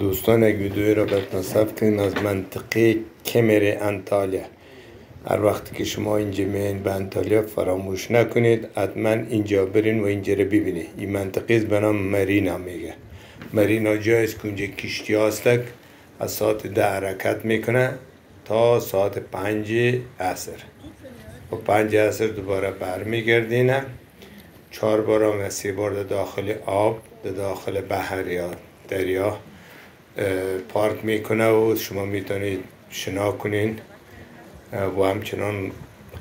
دوستان یک ویدیوی را براتون ثبت کنیم از منطقه کمر انطالیا. هر وقتی که شما اینجا میایین به انطالیا فراموش نکنید حتما اینجا برین و اینجا رو ببینید. این منطقه به نام مرینا میگه. مرینا جایی است که اونجا کشتی هستک از ساعت 10 حرکت میکنه تا ساعت 5 عصر و 5 عصر دوباره برمیگردینه. 4 بار و 3 بار در داخل آب در داخل بحر یا دریا پارک میکنه و شما میتونید شنا کنین و همچنان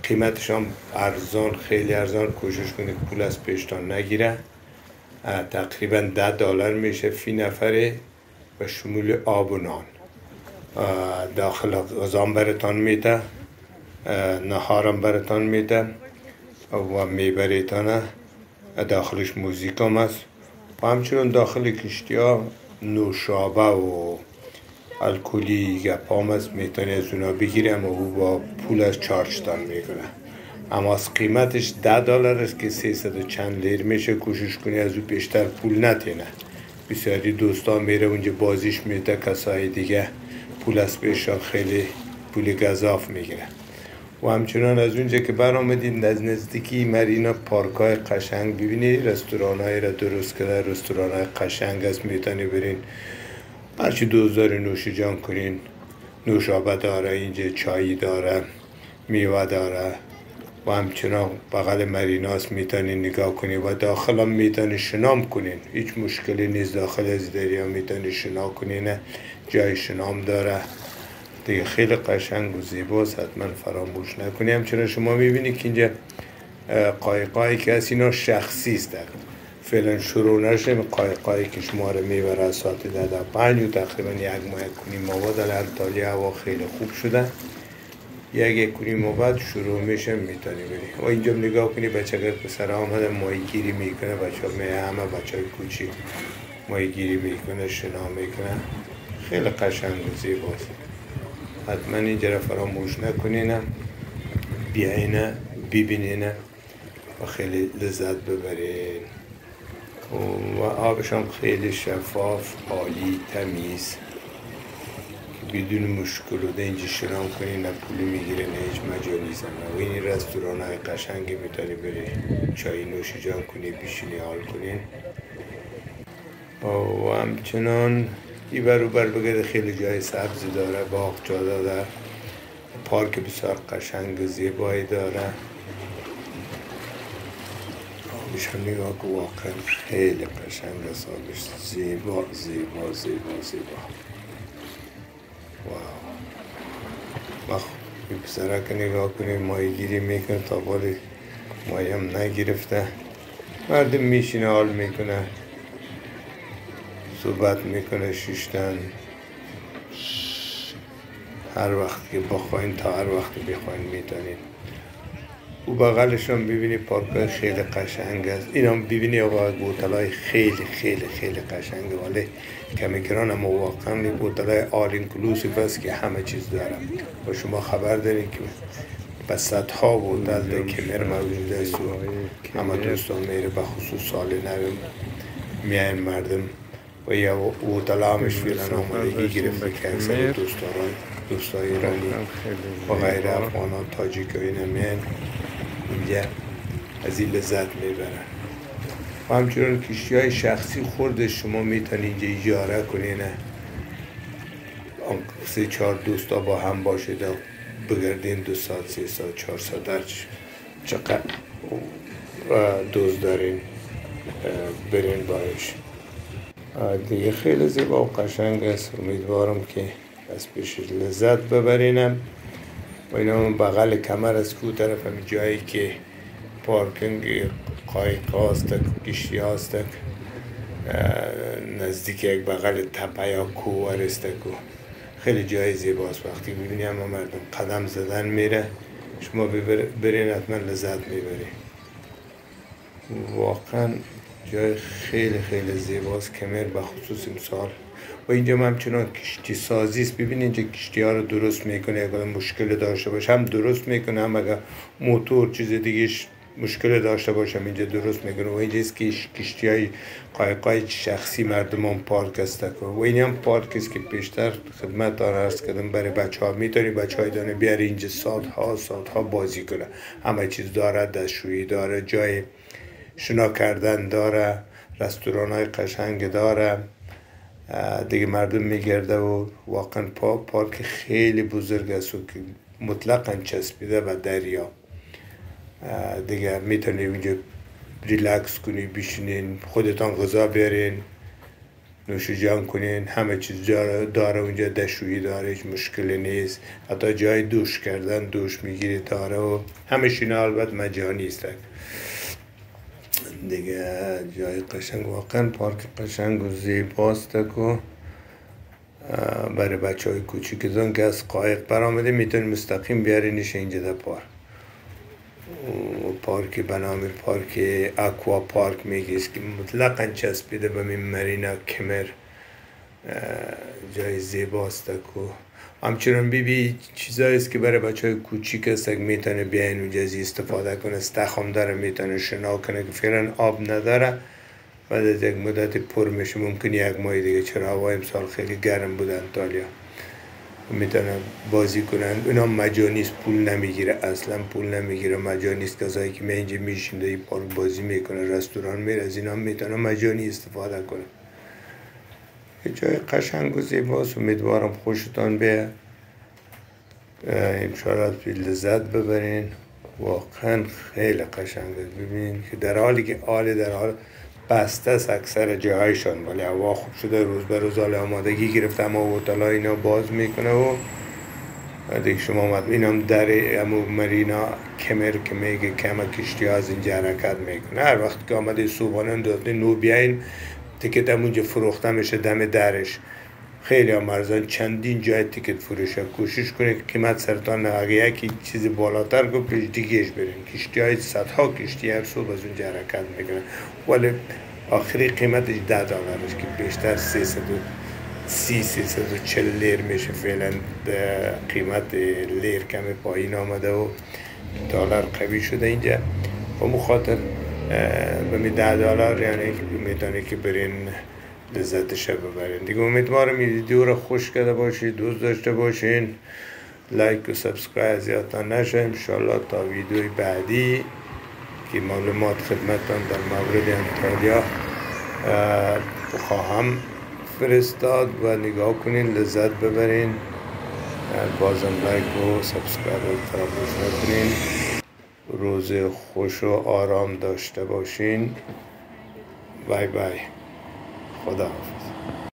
قیمتش هم ارزان، خیلی ارزان. کوشش کنید پول از پیشتان نگیره. تقریبا $10 میشه فی نفره و شمول آب و نان. داخل غذام برتان میده، نهارم برتان میده و میبریتانه. داخلش موزیک هم هست و همچنان داخل کشتی ها نوشابه و الکلی گپام هست، میتونی از اونا بگیری اما او با پولش چارج تان میکنه. اما از قیمتش $10 است که 300 و چند لیر میشه. کوشش کنی از او بیشتر پول نتینه. بسیاری دوستان میره اونجا بازیش میده، کسای دیگه پول از پیشان خیلی پول گزاف میگیره. و همچنان از اونجا که برآمدید از نزدیکی مرینا پارکای قشنگ ببینید. رستوران‌های را درست کرده، رستوران‌های قشنگ است، میتونی برین هرچی دوست داری نوش جان کنین. نوشابه داره اینجا، چای داره، میوه داره و همچنان بغل مریناست، میتونی نگاه کنی و داخل هم میتونی شنام کنین. هیچ مشکلی نیست، داخل از دریا میتونی شنا کنین، جای شنام داره دیگه. خیلی قشنگ و زیباست، حتما فراموش نکنی. همچنان شما میبینید که اینجا قایقایی که هست اینا شخصی است، فعلا شروع نشه. قایقایی که شما رو میبره از ساعت 10 تا 5 و تقریبا یک ماه کنیم ماه در انطالیا هوا خیلی خوب شده. یک کنیم ماه بعد شروع میشه، میتونی بری. و اینجا نگاه کنی بچه گر پسر آمده ماهی گیری میکنه. بچه ها همه بچه های کوچیک ماهی گیری میکنه، شنا میکنه. خیلی قشنگ و زیباست، حتما اینجا را فراموش نکنین، بیاین ببینین و خیلی لذت ببرین. و آبش هم خیلی شفاف، عالی، تمیز، بدون مشکل و اینجا شنا کنین، نه پول میگیره نه هیچ مجالی زنه. و این رستوران های قشنگی میتونی بری چای نوش جان کنی، بشینی حال کنین. و همچنان ای بروبر بگرد خیلی جای سبزی داره، باغچه داره، پارک بسیار قشنگ زیبایی داره. آبش هم نگاه که واقعا خیلی قشنگ است، آبش زیبا زیبا زیبا زیبا. واو. این پسره که نگاه کنیم ماهی گیری میکنه، تا بالی ماهی هم نگرفته. مردم میشینه حال میکنه، صحبت میکنه، شیشتن هر وقت که بخواین تا هر وقت بخواین میتونین. و بغلش هم ببینی پارکای خیلی قشنگ است. این هم ببینی آقا بوتلای خیلی خیلی خیلی قشنگه، ولی کمی گران، اما واقعا بوتلای آل اینکلوسیو است که همه چیز داره. و شما خبر دارین که به صدها بوتل در کمر موجود است و همه دوستان میره، به خصوص سال نو میاین مردم و یا بوتل همش فیلن آمادگی گرفته که اکثر دوستان ایرانی و غیر افغان ها تاجیک و اینا میاین اینجا از این لذت میبرن. و همچنان کشتی های شخصی خورده شما میتونی اینجا اجاره کنین، 3-4 دوستا با هم باشید و بگردین 2 ساعت 3 ساعت 4 ساعت در چقدر دوست دارین برین باش. دیگه خیلی زیبا و قشنگ است. امیدوارم که از پیش لذت ببرینم. و اینا بغل کمر است که طرف هم جایی که پارکینگ قایق هاست، کشتی هاست، نزدیک یک بغل تپه یا کوه است. خیلی جای زیباست. وقتی میبینی همه مردم قدم زدن میره، شما برین حتما لذت میبری. واقعا جای خیلی خیلی زیباست کمر، به خصوص امسال. و اینجا همچنان کشتی سازی است. ببینید اینجا کشتی ها رو درست میکنه، اگر مشکل داشته باشه هم درست میکنه، هم اگر موتور چیز دیگهش مشکل داشته باشم اینجا درست میکنم و اینجاست که کشتی های قایقای شخصی مردمان پارک است و این هم پارک است که پیشتر خدمت دار عرض کردم برای بچه ها میتونی بچه های دانه بیاری اینجا ساعتها بازی کنه. همه چیز داره، دستشویی داره، جای شنا کردن داره، رستوران های قشنگ داره دیگه. مردم میگرده و واقعا پارک خیلی بزرگ است و که مطلقا چسبیده به دریا دیگه. میتونی اینجا ریلکس کنی، بشینین، خودتان غذا بیارین، نوش جان کنین، همه چیز داره اونجا، دستشویی داره، هیچ مشکلی نیست، حتی جای دوش کردن دوش میگیری داره و همه شینا البته مجانی است دیگه. جای قشنگ، واقعا پارک قشنگ و زیباست و برای بچه های کوچیکتون که از قایق برآمده میتونی مستقیم بیارینش اینجا در پارک به نام پارک اکوا پارک میگیست که مطلقا چسبیده به مرینا کمر. جای زیباست که همچنان بیبی چیزایی است که برای بچه های کوچیک است که میتونه بیاین اونجا استفاده کنه. استخوان داره، میتونه شنا کنه که فعلا آب نداره، بعد از یک مدت پر میشه، ممکن یک ماه دیگه، چرا هوا امسال خیلی گرم بود انطالیا، میتونن بازی کنن. اونا مجانی است، پول نمیگیره، اصلا پول نمیگیره، مجانی است. کسایی که اینجا میشینه این پارک بازی میکنه، رستوران میره، از اینا میتونن مجانی استفاده کنه. یه جای قشنگ و زیباست. امیدوارم خوشتان بیاد، انشاءالله لذت ببرین. واقعا خیلی قشنگ است. ببینین که در حالی که در حال بسته است اکثر جاهایشان، ولی هوا خوب شده، روز به روز حال آمادگی گرفته، اما هتل‌ها اینا باز میکنه و دیگه شما اومد. این هم در مرینا کمر که میگه که همه کشتی ها از اینجا حرکت میکنه. هر وقت که آمده صبحانه داده نو بیاین، تیکت هم اونجا فروخته میشه دم درش، خیلی هم ارزان، چندین جای تیکت فروشه. کوشش کنید که قیمت سرتان اگه یکی چیز بالاتر گفت پیش دیگهش برین. کشتی های صدها کشتی هر صبح از اونجا حرکت میکنه، ولی آخری قیمتش $10 است که بیشتر 340 لیر میشه. فعلا قیمت لیر کمی پایین آمده و دلار قوی شده اینجا، و مخاطر به $10 یعنی میتونه که برین لذتش ببرین دیگه. امیدوارم این ویدیو رو خوش کرده باشید، دوست داشته باشین، لایک و سابسکرایب زیادتان نشه. انشالله تا ویدیوی بعدی که معلومات خدمتتان در مورد انطالیا خواهم فرستاد و نگاه کنین، لذت ببرین. بازم لایک و سابسکرایب فراموش نکنین. روز خوش و آرام داشته باشین. بای بای. خدا حافظ.